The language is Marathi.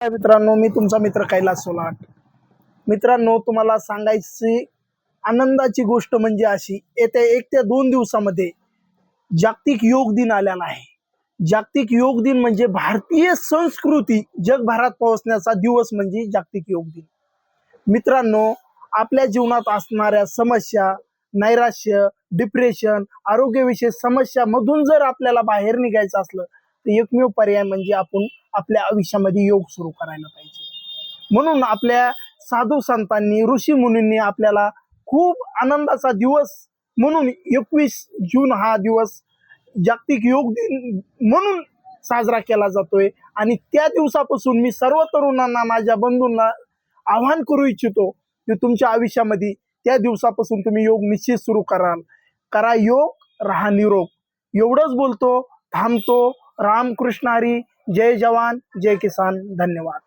मित्रांनो, मी तुमचा मित्र कैलास सोलाट. मित्रांनो, तुम्हाला सांगायची आनंदाची गोष्ट म्हणजे अशी, येत्या 1 ते 2 दिवसामध्ये जागतिक योग दिन आलेला आहे. जागतिक योग दिन म्हणजे भारतीय संस्कृती जगभरात पोहोचण्याचा दिवस म्हणजे जागतिक योग दिन. मित्रांनो, आपल्या जीवनात असणाऱ्या समस्या, नैराश्य, डिप्रेशन, आरोग्यविषयक समस्यामधून जर आपल्याला बाहेर निघायचं असलं तर एकमेव पर्याय म्हणजे आपण आपल्या आयुष्यामध्ये योग सुरू करायला पाहिजे. म्हणून आपल्या साधू संतांनी, ऋषी मुनींनी आपल्याला खूप आनंदाचा दिवस म्हणून 21 जून हा दिवस जागतिक योग दिन म्हणून साजरा केला जातोय. आणि त्या दिवसापासून मी सर्व तरुणांना, माझ्या बंधूंना आवाहन करू इच्छितो की तुमच्या आयुष्यामध्ये त्या दिवसापासून तुम्ही योग निश्चित सुरू करा योग, राहा निरोग. एवढंच बोलतो, थांबतो. रामकृष्ण हरी. जय जवान, जय किसान. धन्यवाद.